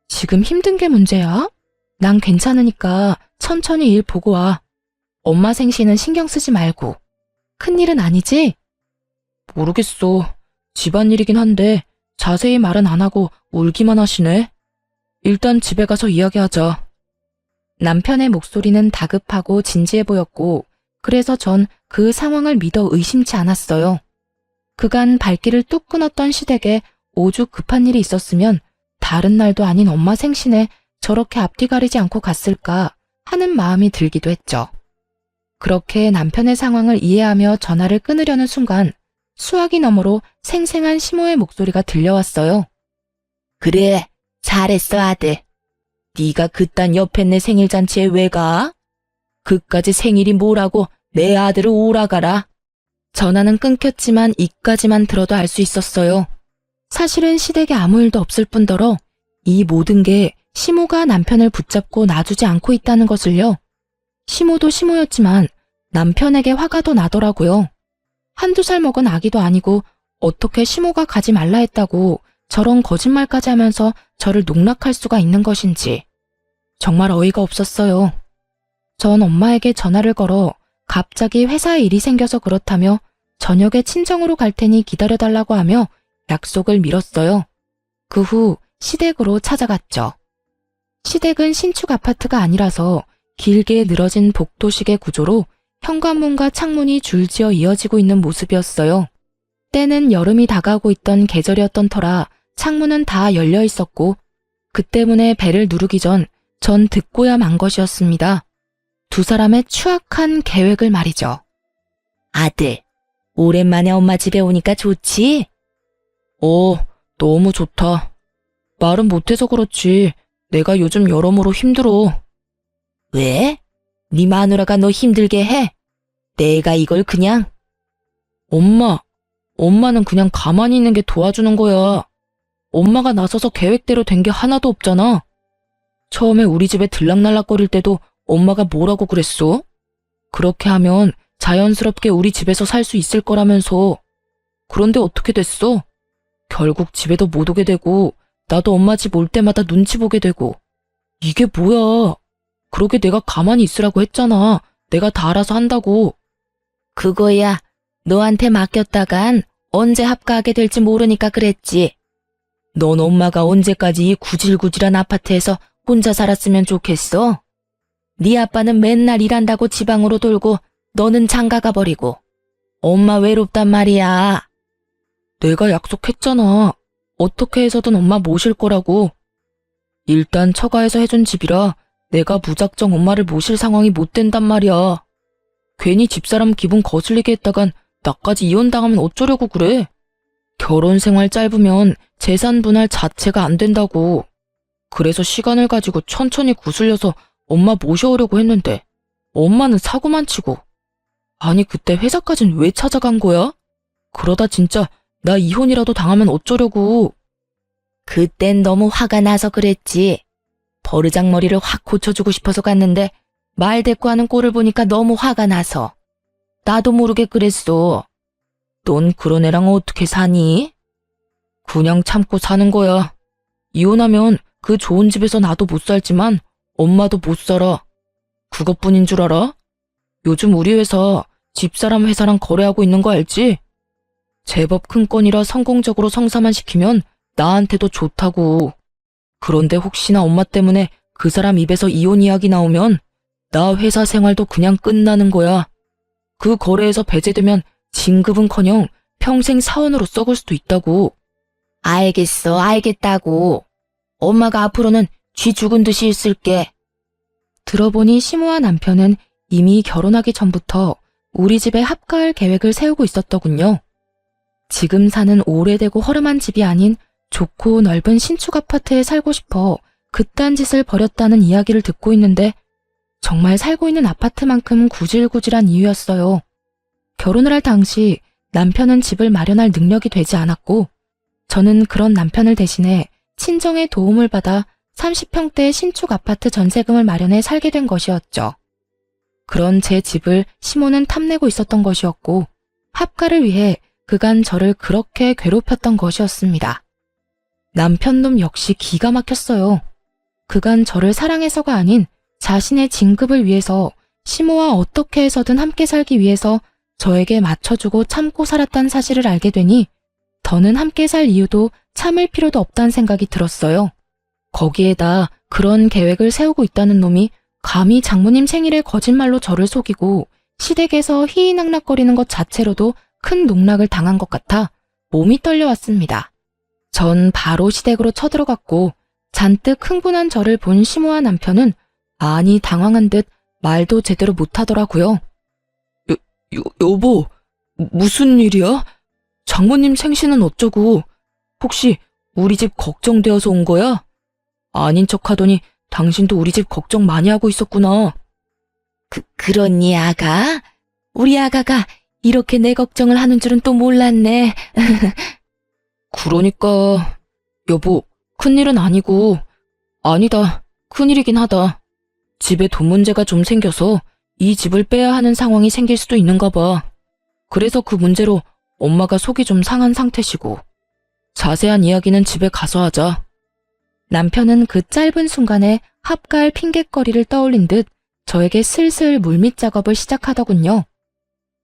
[SPEAKER 1] 지금 힘든 게 문제야? 난 괜찮으니까 천천히 일 보고 와. 엄마 생신은 신경 쓰지 말고. 큰일은 아니지? 모르겠어. 집안일이긴 한데 자세히 말은 안 하고 울기만 하시네. 일단 집에 가서 이야기하자. 남편의 목소리는 다급하고 진지해 보였고 그래서 전 그 상황을 믿어 의심치 않았어요. 그간 발길을 뚝 끊었던 시댁에 오죽 급한 일이 있었으면 다른 날도 아닌 엄마 생신에 저렇게 앞뒤 가리지 않고 갔을까 하는 마음이 들기도 했죠. 그렇게 남편의 상황을 이해하며 전화를 끊으려는 순간 수화기 너머로 생생한 시모의 목소리가 들려왔어요. 그래, 잘했어 아들. 네가 그딴 옆에 내 생일잔치에 왜 가? 그까지 생일이 뭐라고 내 아들을 오라가라. 전화는 끊겼지만 이까지만 들어도 알 수 있었어요. 사실은 시댁에 아무 일도 없을 뿐더러 이 모든 게 시모가 남편을 붙잡고 놔주지 않고 있다는 것을요. 시모도 시모였지만 남편에게 화가 더 나더라고요. 한두 살 먹은 아기도 아니고 어떻게 시모가 가지 말라 했다고 저런 거짓말까지 하면서 저를 농락할 수가 있는 것인지 정말 어이가 없었어요. 전 엄마에게 전화를 걸어 갑자기 회사에 일이 생겨서 그렇다며 저녁에 친정으로 갈 테니 기다려달라고 하며 약속을 미뤘어요. 그 후 시댁으로 찾아갔죠. 시댁은 신축 아파트가 아니라서 길게 늘어진 복도식의 구조로 현관문과 창문이 줄지어 이어지고 있는 모습이었어요. 때는 여름이 다가오고 있던 계절이었던 터라 창문은 다 열려 있었고 그 때문에 벨을 누르기 전 듣고야 만 것이었습니다. 두 사람의 추악한 계획을 말이죠. 아들, 오랜만에 엄마 집에 오니까 좋지? 너무 좋다. 말은 못해서 그렇지. 내가 요즘 여러모로 힘들어. 왜? 네 마누라가 너 힘들게 해? 내가 이걸 그냥... 엄마는 그냥 가만히 있는 게 도와주는 거야. 엄마가 나서서 계획대로 된 게 하나도 없잖아. 처음에 우리 집에 들락날락거릴 때도 엄마가 뭐라고 그랬어? 그렇게 하면 자연스럽게 우리 집에서 살 수 있을 거라면서. 그런데 어떻게 됐어? 결국 집에도 못 오게 되고 나도 엄마 집 올 때마다 눈치 보게 되고. 이게 뭐야? 그러게 내가 가만히 있으라고 했잖아. 내가 다 알아서 한다고. 그거야. 너한테 맡겼다간 언제 합가하게 될지 모르니까 그랬지. 넌 엄마가 언제까지 이 구질구질한 아파트에서 혼자 살았으면 좋겠어? 네 아빠는 맨날 일한다고 지방으로 돌고 너는 장가가 버리고. 엄마 외롭단 말이야. 내가 약속했잖아. 어떻게 해서든 엄마 모실 거라고. 일단 처가에서 해준 집이라 내가 무작정 엄마를 모실 상황이 못 된단 말이야. 괜히 집사람 기분 거슬리게 했다간 나까지 이혼당하면 어쩌려고 그래. 결혼 생활 짧으면 재산 분할 자체가 안 된다고. 그래서 시간을 가지고 천천히 구슬려서 엄마 모셔오려고 했는데 엄마는 사고만 치고. 아니 그때 회사까진 왜 찾아간 거야? 그러다 진짜 나 이혼이라도 당하면 어쩌려고. 그땐 너무 화가 나서 그랬지. 버르장머리를 확 고쳐주고 싶어서 갔는데 말 대꾸하는 꼴을 보니까 너무 화가 나서. 나도 모르게 그랬어. 넌 그런 애랑 어떻게 사니? 그냥 참고 사는 거야. 이혼하면 그 좋은 집에서 나도 못 살지만 엄마도 못 살아. 그것뿐인 줄 알아? 요즘 우리 회사 집사람 회사랑 거래하고 있는 거 알지? 제법 큰 건이라 성공적으로 성사만 시키면 나한테도 좋다고. 그런데 혹시나 엄마 때문에 그 사람 입에서 이혼 이야기 나오면 나 회사 생활도 그냥 끝나는 거야. 그 거래에서 배제되면 진급은커녕 평생 사원으로 썩을 수도 있다고. 알겠어, 알겠다고. 엄마가 앞으로는 쥐 죽은 듯이 있을게. 들어보니 시모와 남편은 이미 결혼하기 전부터 우리 집에 합가할 계획을 세우고 있었더군요. 지금 사는 오래되고 허름한 집이 아닌 좋고 넓은 신축 아파트에 살고 싶어 그딴 짓을 벌였다는 이야기를 듣고 있는데 정말 살고 있는 아파트만큼 구질구질한 이유였어요. 결혼을 할 당시 남편은 집을 마련할 능력이 되지 않았고 저는 그런 남편을 대신해 친정의 도움을 받아 30평대 신축 아파트 전세금을 마련해 살게 된 것이었죠. 그런 제 집을 시모는 탐내고 있었던 것이었고 합가를 위해 그간 저를 그렇게 괴롭혔던 것이었습니다. 남편놈 역시 기가 막혔어요. 그간 저를 사랑해서가 아닌 자신의 진급을 위해서 시모와 어떻게 해서든 함께 살기 위해서 저에게 맞춰주고 참고 살았다는 사실을 알게 되니 더는 함께 살 이유도 참을 필요도 없다는 생각이 들었어요. 거기에다 그런 계획을 세우고 있다는 놈이 감히 장모님 생일에 거짓말로 저를 속이고 시댁에서 희희낙낙거리는 것 자체로도 큰 농락을 당한 것 같아 몸이 떨려왔습니다. 전 바로 시댁으로 쳐들어갔고 잔뜩 흥분한 저를 본 시모와 남편은 많이 당황한 듯 말도 제대로 못하더라고요. 여보, 무슨 일이야? 장모님 생신은 어쩌고? 혹시 우리 집 걱정되어서 온 거야? 아닌 척하더니 당신도 우리 집 걱정 많이 하고 있었구나. 그렇니 아가? 우리 아가가 이렇게 내 걱정을 하는 줄은 또 몰랐네. 그러니까 여보, 큰일은 아니고, 아니다, 큰일이긴 하다. 집에 돈 문제가 좀 생겨서 이 집을 빼야 하는 상황이 생길 수도 있는가 봐. 그래서 그 문제로 엄마가 속이 좀 상한 상태시고. 자세한 이야기는 집에 가서 하자. 남편은 그 짧은 순간에 합갈 핑곗거리를 떠올린 듯 저에게 슬슬 물밑 작업을 시작하더군요.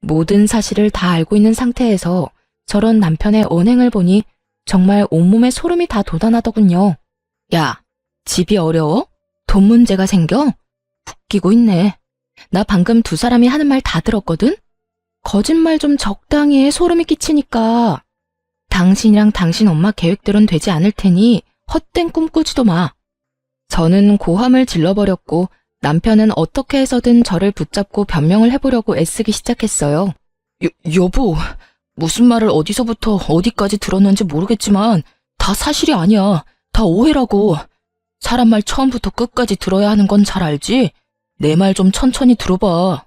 [SPEAKER 1] 모든 사실을 다 알고 있는 상태에서 저런 남편의 언행을 보니 정말 온몸에 소름이 다 돋아나더군요. 야, 집이 어려워? 돈 문제가 생겨? 웃기고 있네. 나 방금 두 사람이 하는 말 다 들었거든? 거짓말 좀 적당히 해, 소름이 끼치니까. 당신이랑 당신 엄마 계획대로는 되지 않을 테니 헛된 꿈 꾸지도 마. 저는 고함을 질러버렸고 남편은 어떻게 해서든 저를 붙잡고 변명을 해보려고 애쓰기 시작했어요. 여보, 무슨 말을 어디서부터 어디까지 들었는지 모르겠지만 다 사실이 아니야. 다 오해라고. 사람 말 처음부터 끝까지 들어야 하는 건 잘 알지? 내 말 좀 천천히 들어봐.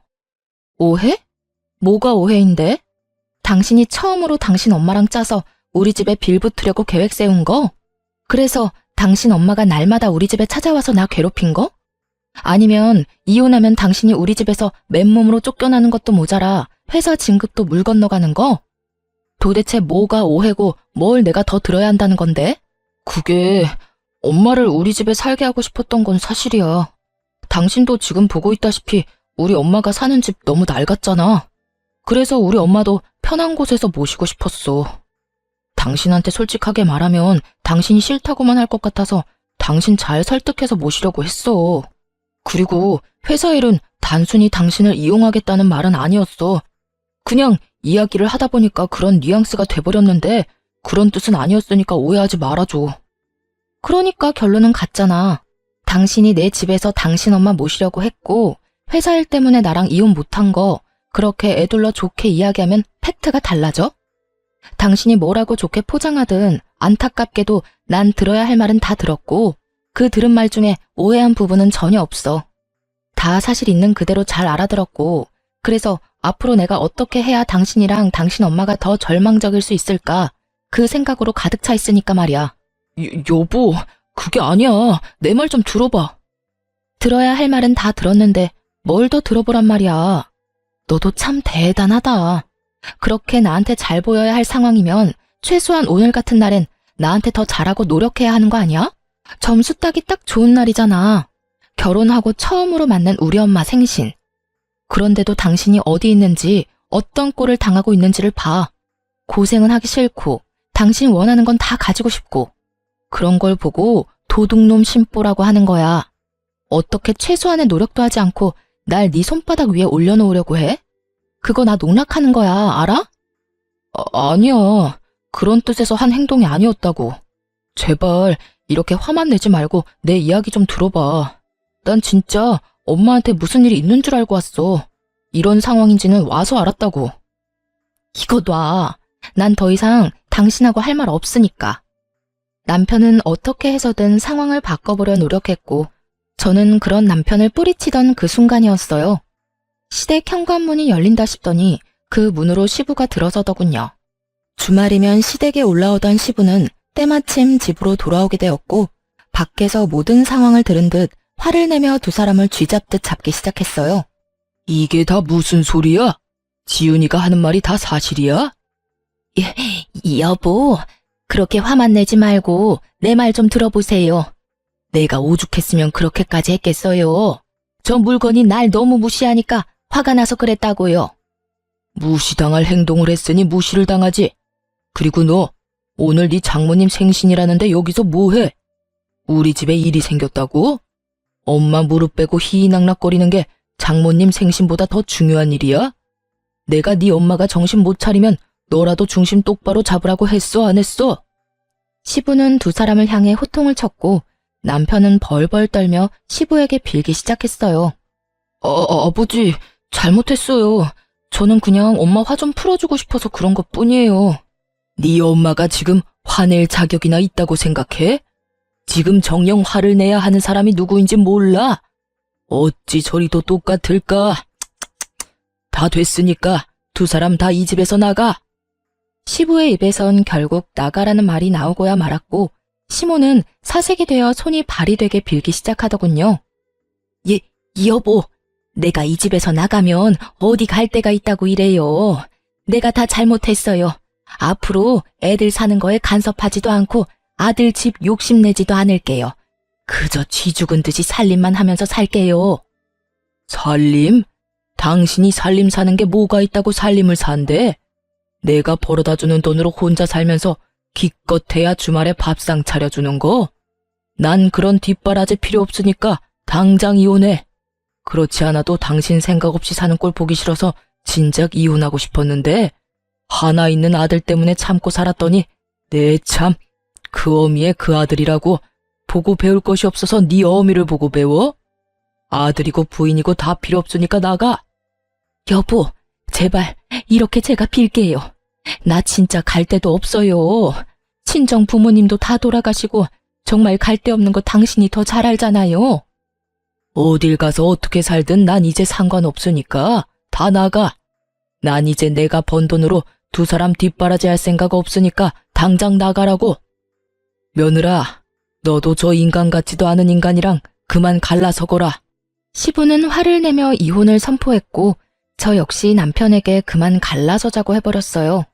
[SPEAKER 1] 오해? 뭐가 오해인데? 당신이 처음으로 당신 엄마랑 짜서 우리 집에 빌붙으려고 계획 세운 거? 그래서 당신 엄마가 날마다 우리 집에 찾아와서 나 괴롭힌 거? 아니면 이혼하면 당신이 우리 집에서 맨몸으로 쫓겨나는 것도 모자라 회사 진급도 물 건너가는 거? 도대체 뭐가 오해고 뭘 내가 더 들어야 한다는 건데? 그게 엄마를 우리 집에 살게 하고 싶었던 건 사실이야. 당신도 지금 보고 있다시피 우리 엄마가 사는 집 너무 낡았잖아. 그래서 우리 엄마도 편한 곳에서 모시고 싶었어. 당신한테 솔직하게 말하면 당신이 싫다고만 할 것 같아서 당신 잘 설득해서 모시려고 했어. 그리고 회사 일은 단순히 당신을 이용하겠다는 말은 아니었어. 그냥 이야기를 하다 보니까 그런 뉘앙스가 돼버렸는데 그런 뜻은 아니었으니까 오해하지 말아줘. 그러니까 결론은 같잖아. 당신이 내 집에서 당신 엄마 모시려고 했고 회사 일 때문에 나랑 이혼 못한 거 그렇게 애둘러 좋게 이야기하면 팩트가 달라져? 당신이 뭐라고 좋게 포장하든 안타깝게도 난 들어야 할 말은 다 들었고 그 들은 말 중에 오해한 부분은 전혀 없어. 다 사실 있는 그대로 잘 알아들었고 그래서 앞으로 내가 어떻게 해야 당신이랑 당신 엄마가 더 절망적일 수 있을까 그 생각으로 가득 차 있으니까 말이야. 여보, 그게 아니야. 내 말 좀 들어봐. 들어야 할 말은 다 들었는데 뭘 더 들어보란 말이야. 너도 참 대단하다. 그렇게 나한테 잘 보여야 할 상황이면 최소한 오늘 같은 날엔 나한테 더 잘하고 노력해야 하는 거 아니야? 점수 따기 딱 좋은 날이잖아. 결혼하고 처음으로 만난 우리 엄마 생신. 그런데도 당신이 어디 있는지 어떤 꼴을 당하고 있는지를 봐. 고생은 하기 싫고 당신 원하는 건 다 가지고 싶고 그런 걸 보고 도둑놈 심보라고 하는 거야. 어떻게 최소한의 노력도 하지 않고 날 네 손바닥 위에 올려놓으려고 해? 그거 나 농락하는 거야, 알아? 아니야. 그런 뜻에서 한 행동이 아니었다고. 제발 이렇게 화만 내지 말고 내 이야기 좀 들어봐. 난 진짜 엄마한테 무슨 일이 있는 줄 알고 왔어. 이런 상황인지는 와서 알았다고. 이거 놔. 난 더 이상 당신하고 할 말 없으니까. 남편은 어떻게 해서든 상황을 바꿔보려 노력했고 저는 그런 남편을 뿌리치던 그 순간이었어요. 시댁 현관문이 열린다 싶더니 그 문으로 시부가 들어서더군요. 주말이면 시댁에 올라오던 시부는 때마침 집으로 돌아오게 되었고 밖에서 모든 상황을 들은 듯 화를 내며 두 사람을 쥐잡듯 잡기 시작했어요. 이게 다 무슨 소리야? 지훈이가 하는 말이 다 사실이야? 여보, 그렇게 화만 내지 말고 내 말 좀 들어보세요. 내가 오죽했으면 그렇게까지 했겠어요. 저 물건이 날 너무 무시하니까 화가 나서 그랬다고요. 무시당할 행동을 했으니 무시를 당하지. 그리고 너 오늘 네 장모님 생신이라는데 여기서 뭐해? 우리 집에 일이 생겼다고? 엄마 무릎 빼고 희희낙낙거리는 게 장모님 생신보다 더 중요한 일이야? 내가 네 엄마가 정신 못 차리면 너라도 중심 똑바로 잡으라고 했어, 안 했어? 시부는 두 사람을 향해 호통을 쳤고 남편은 벌벌 떨며 시부에게 빌기 시작했어요. 아버지, 잘못했어요. 저는 그냥 엄마 화 좀 풀어주고 싶어서 그런 것뿐이에요. 네 엄마가 지금 화낼 자격이나 있다고 생각해? 지금 정녕 화를 내야 하는 사람이 누구인지 몰라? 어찌 저리도 똑같을까? 다 됐으니까 두 사람 다 이 집에서 나가. 시부의 입에선 결국 나가라는 말이 나오고야 말았고 시모는 사색이 되어 손이 발이 되게 빌기 시작하더군요. 여보, 내가 이 집에서 나가면 어디 갈 데가 있다고 이래요. 내가 다 잘못했어요. 앞으로 애들 사는 거에 간섭하지도 않고 아들 집 욕심내지도 않을게요. 그저 쥐 죽은 듯이 살림만 하면서 살게요. 살림? 당신이 살림 사는 게 뭐가 있다고 살림을 산대? 내가 벌어다 주는 돈으로 혼자 살면서 기껏해야 주말에 밥상 차려주는 거? 난 그런 뒷바라지 필요 없으니까 당장 이혼해. 그렇지 않아도 당신 생각 없이 사는 꼴 보기 싫어서 진작 이혼하고 싶었는데 하나 있는 아들 때문에 참고 살았더니 내 참, 그 어미의 그 아들이라고 보고 배울 것이 없어서 네 어미를 보고 배워? 아들이고 부인이고 다 필요 없으니까 나가. 여보, 제발 이렇게 제가 빌게요. 나 진짜 갈 데도 없어요. 친정 부모님도 다 돌아가시고 정말 갈 데 없는 거 당신이 더 잘 알잖아요. 어딜 가서 어떻게 살든 난 이제 상관없으니까 다 나가. 난 이제 내가 번 돈으로 두 사람 뒷바라지 할 생각 없으니까 당장 나가라고. 며느라, 너도 저 인간 같지도 않은 인간이랑 그만 갈라서거라. 시부는 화를 내며 이혼을 선포했고 저 역시 남편에게 그만 갈라서자고 해버렸어요.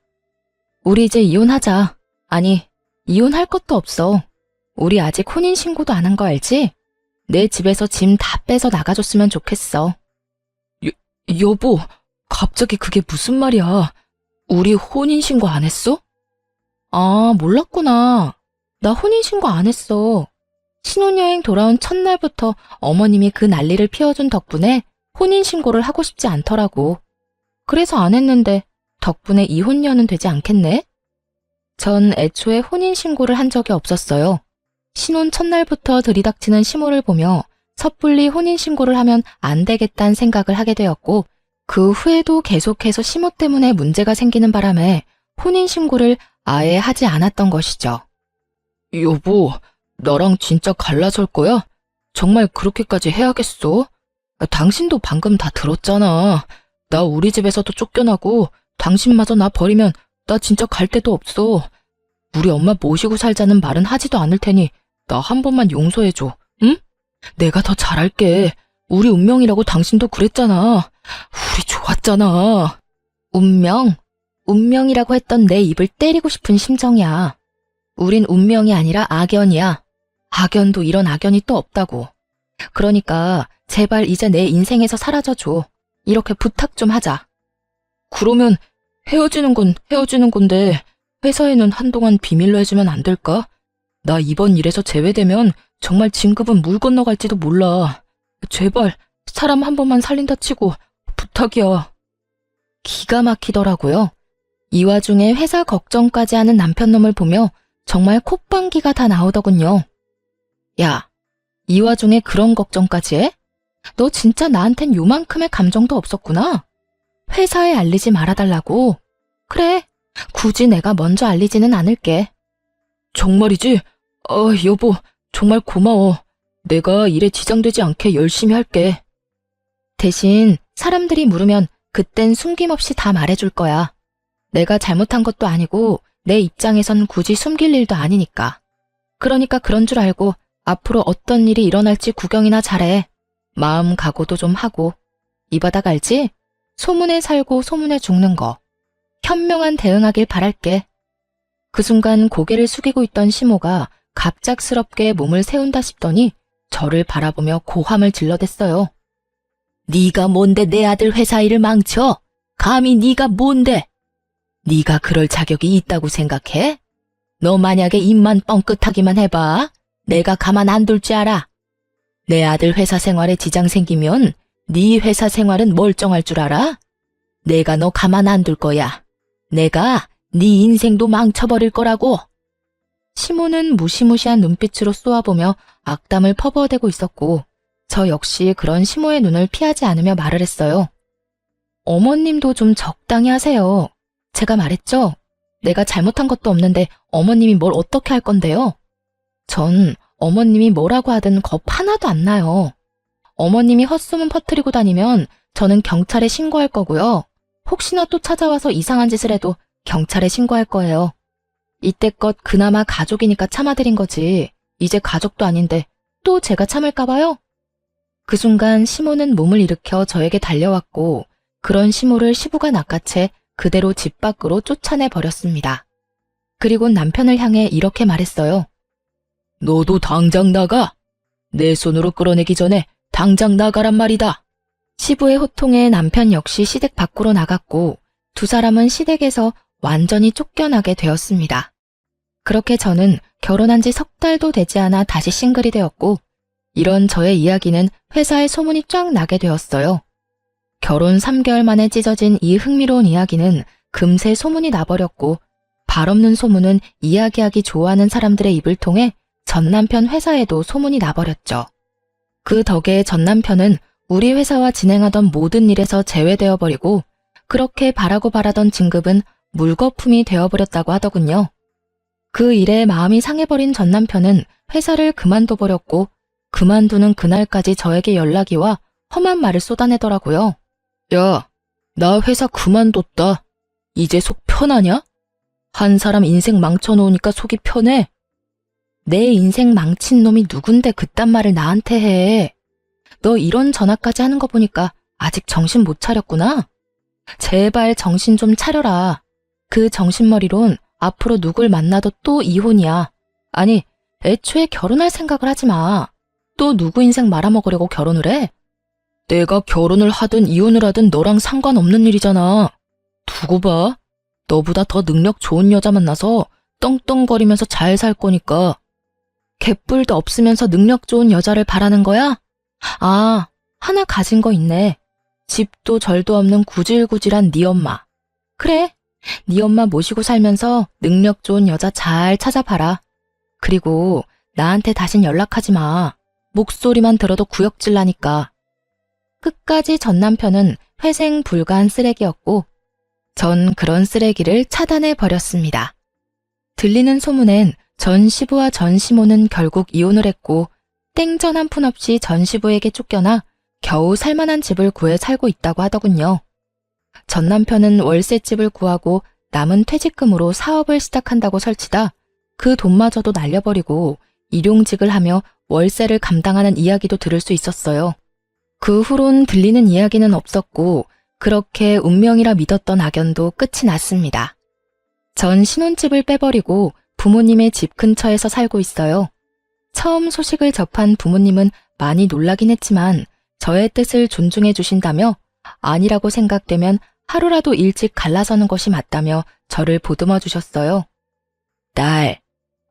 [SPEAKER 1] 우리 이제 이혼하자. 아니, 이혼할 것도 없어. 우리 아직 혼인신고도 안 한 거 알지? 내 집에서 짐 다 빼서 나가줬으면 좋겠어. 여보, 갑자기 그게 무슨 말이야? 우리 혼인신고 안 했어? 아, 몰랐구나. 나 혼인신고 안 했어. 신혼여행 돌아온 첫날부터 어머님이 그 난리를 피워준 덕분에 혼인신고를 하고 싶지 않더라고. 그래서 안 했는데 덕분에 이혼녀는 되지 않겠네? 전 애초에 혼인신고를 한 적이 없었어요. 신혼 첫날부터 들이닥치는 시모를 보며 섣불리 혼인신고를 하면 안 되겠다는 생각을 하게 되었고 그 후에도 계속해서 시모 때문에 문제가 생기는 바람에 혼인신고를 아예 하지 않았던 것이죠. 여보, 너랑 진짜 갈라설 거야? 정말 그렇게까지 해야겠어? 당신도 방금 다 들었잖아. 나 우리 집에서도 쫓겨나고 당신마저 나 버리면 나 진짜 갈 데도 없어. 우리 엄마 모시고 살자는 말은 하지도 않을 테니 나 한 번만 용서해줘, 응? 내가 더 잘할게. 우리 운명이라고 당신도 그랬잖아. 우리 좋았잖아. 운명? 운명이라고 했던 내 입을 때리고 싶은 심정이야. 우린 운명이 아니라 악연이야. 악연도 이런 악연이 또 없다고. 그러니까 제발 이제 내 인생에서 사라져줘. 이렇게 부탁 좀 하자. 그러면 헤어지는 건 헤어지는 건데 회사에는 한동안 비밀로 해주면 안 될까? 나 이번 일에서 제외되면 정말 진급은 물 건너갈지도 몰라. 제발 사람 한 번만 살린다 치고 부탁이야. 기가 막히더라고요. 이 와중에 회사 걱정까지 하는 남편놈을 보며 정말 콧방귀가 다 나오더군요. 야, 이 와중에 그런 걱정까지 해? 너 진짜 나한텐 요만큼의 감정도 없었구나. 회사에 알리지 말아달라고. 그래, 굳이 내가 먼저 알리지는 않을게. 정말이지? 여보, 정말 고마워. 내가 일에 지장되지 않게 열심히 할게. 대신 사람들이 물으면 그땐 숨김없이 다 말해줄 거야. 내가 잘못한 것도 아니고 내 입장에선 굳이 숨길 일도 아니니까. 그러니까 그런 줄 알고 앞으로 어떤 일이 일어날지 구경이나 잘해. 마음 각오도 좀 하고. 이 바닥 알지? 소문에 살고 소문에 죽는 거. 현명한 대응하길 바랄게. 그 순간 고개를 숙이고 있던 시모가 갑작스럽게 몸을 세운다 싶더니 저를 바라보며 고함을 질러댔어요. 네가 뭔데 내 아들 회사 일을 망쳐? 감히 네가 뭔데? 네가 그럴 자격이 있다고 생각해? 너 만약에 입만 뻥끗하기만 해봐. 내가 가만 안 둘 줄 알아. 내 아들 회사 생활에 지장 생기면 네 회사 생활은 멀쩡할 줄 알아? 내가 너 가만 안 둘 거야. 내가 네 인생도 망쳐버릴 거라고. 시모는 무시무시한 눈빛으로 쏘아보며 악담을 퍼부어대고 있었고 저 역시 그런 시모의 눈을 피하지 않으며 말을 했어요. 어머님도 좀 적당히 하세요. 제가 말했죠? 내가 잘못한 것도 없는데 어머님이 뭘 어떻게 할 건데요? 전 어머님이 뭐라고 하든 겁 하나도 안 나요. 어머님이 헛소문 퍼뜨리고 다니면 저는 경찰에 신고할 거고요. 혹시나 또 찾아와서 이상한 짓을 해도 경찰에 신고할 거예요. 이때껏 그나마 가족이니까 참아드린 거지. 이제 가족도 아닌데 또 제가 참을까봐요? 그 순간 시모는 몸을 일으켜 저에게 달려왔고 그런 시모를 시부가 낚아채 그대로 집 밖으로 쫓아내 버렸습니다. 그리고 남편을 향해 이렇게 말했어요. 너도 당장 나가. 내 손으로 끌어내기 전에 당장 나가란 말이다. 시부의 호통에 남편 역시 시댁 밖으로 나갔고 두 사람은 시댁에서 완전히 쫓겨나게 되었습니다. 그렇게 저는 결혼한 지 석 달도 되지 않아 다시 싱글이 되었고 이런 저의 이야기는 회사에 소문이 쫙 나게 되었어요. 결혼 3개월 만에 찢어진 이 흥미로운 이야기는 금세 소문이 나버렸고 발 없는 소문은 이야기하기 좋아하는 사람들의 입을 통해 전 남편 회사에도 소문이 나버렸죠. 그 덕에 전 남편은 우리 회사와 진행하던 모든 일에서 제외되어 버리고 그렇게 바라고 바라던 진급은 물거품이 되어버렸다고 하더군요. 그 일에 마음이 상해버린 전 남편은 회사를 그만둬 버렸고 그만두는 그날까지 저에게 연락이 와 험한 말을 쏟아내더라고요. 야, 나 회사 그만뒀다. 이제 속 편하냐? 한 사람 인생 망쳐놓으니까 속이 편해. 내 인생 망친 놈이 누군데 그딴 말을 나한테 해. 너 이런 전화까지 하는 거 보니까 아직 정신 못 차렸구나. 제발 정신 좀 차려라. 그 정신머리론 앞으로 누굴 만나도 또 이혼이야. 아니, 애초에 결혼할 생각을 하지 마. 또 누구 인생 말아먹으려고 결혼을 해? 내가 결혼을 하든 이혼을 하든 너랑 상관없는 일이잖아. 두고 봐. 너보다 더 능력 좋은 여자 만나서 떵떵거리면서 잘 살 거니까. 개뿔도 없으면서 능력 좋은 여자를 바라는 거야? 아, 하나 가진 거 있네. 집도 절도 없는 구질구질한 네 엄마. 그래, 네 엄마 모시고 살면서 능력 좋은 여자 잘 찾아봐라. 그리고 나한테 다신 연락하지 마. 목소리만 들어도 구역질 나니까. 끝까지 전 남편은 회생 불가한 쓰레기였고 전 그런 쓰레기를 차단해 버렸습니다. 들리는 소문엔 전 시부와 전 시모는 결국 이혼을 했고 땡전 한 푼 없이 전 시부에게 쫓겨나 겨우 살만한 집을 구해 살고 있다고 하더군요. 전 남편은 월세집을 구하고 남은 퇴직금으로 사업을 시작한다고 설치다 그 돈마저도 날려버리고 일용직을 하며 월세를 감당하는 이야기도 들을 수 있었어요. 그 후론 들리는 이야기는 없었고 그렇게 운명이라 믿었던 악연도 끝이 났습니다. 전 신혼집을 빼버리고 부모님의 집 근처에서 살고 있어요. 처음 소식을 접한 부모님은 많이 놀라긴 했지만 저의 뜻을 존중해 주신다며 아니라고 생각되면 하루라도 일찍 갈라서는 것이 맞다며 저를 보듬어 주셨어요. 딸,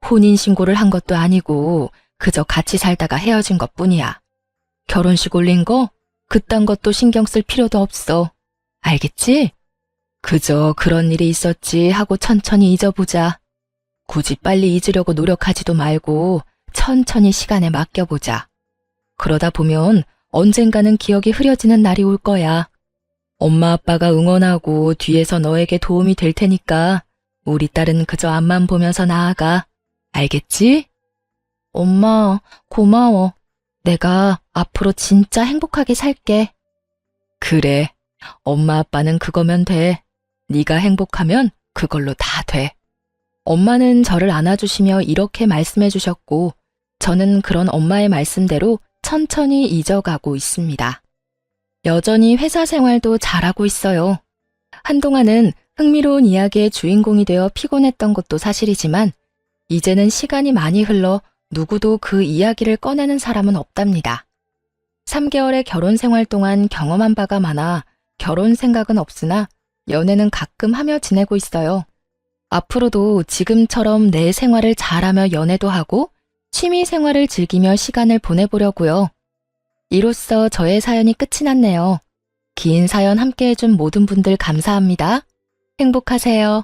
[SPEAKER 1] 혼인신고를 한 것도 아니고 그저 같이 살다가 헤어진 것뿐이야. 결혼식 올린 거? 그딴 것도 신경 쓸 필요도 없어. 알겠지? 그저 그런 일이 있었지 하고 천천히 잊어보자. 굳이 빨리 잊으려고 노력하지도 말고 천천히 시간에 맡겨보자. 그러다 보면 언젠가는 기억이 흐려지는 날이 올 거야. 엄마 아빠가 응원하고 뒤에서 너에게 도움이 될 테니까 우리 딸은 그저 앞만 보면서 나아가. 알겠지? 엄마, 고마워. 내가 앞으로 진짜 행복하게 살게. 그래, 엄마 아빠는 그거면 돼. 네가 행복하면 그걸로 다 돼. 엄마는 저를 안아주시며 이렇게 말씀해 주셨고 저는 그런 엄마의 말씀대로 천천히 잊어가고 있습니다. 여전히 회사 생활도 잘하고 있어요. 한동안은 흥미로운 이야기의 주인공이 되어 피곤했던 것도 사실이지만 이제는 시간이 많이 흘러 누구도 그 이야기를 꺼내는 사람은 없답니다. 3개월의 결혼 생활 동안 경험한 바가 많아 결혼 생각은 없으나 연애는 가끔 하며 지내고 있어요. 앞으로도 지금처럼 내 생활을 잘하며 연애도 하고 취미 생활을 즐기며 시간을 보내보려고요. 이로써 저의 사연이 끝이 났네요. 긴 사연 함께 해준 모든 분들 감사합니다. 행복하세요.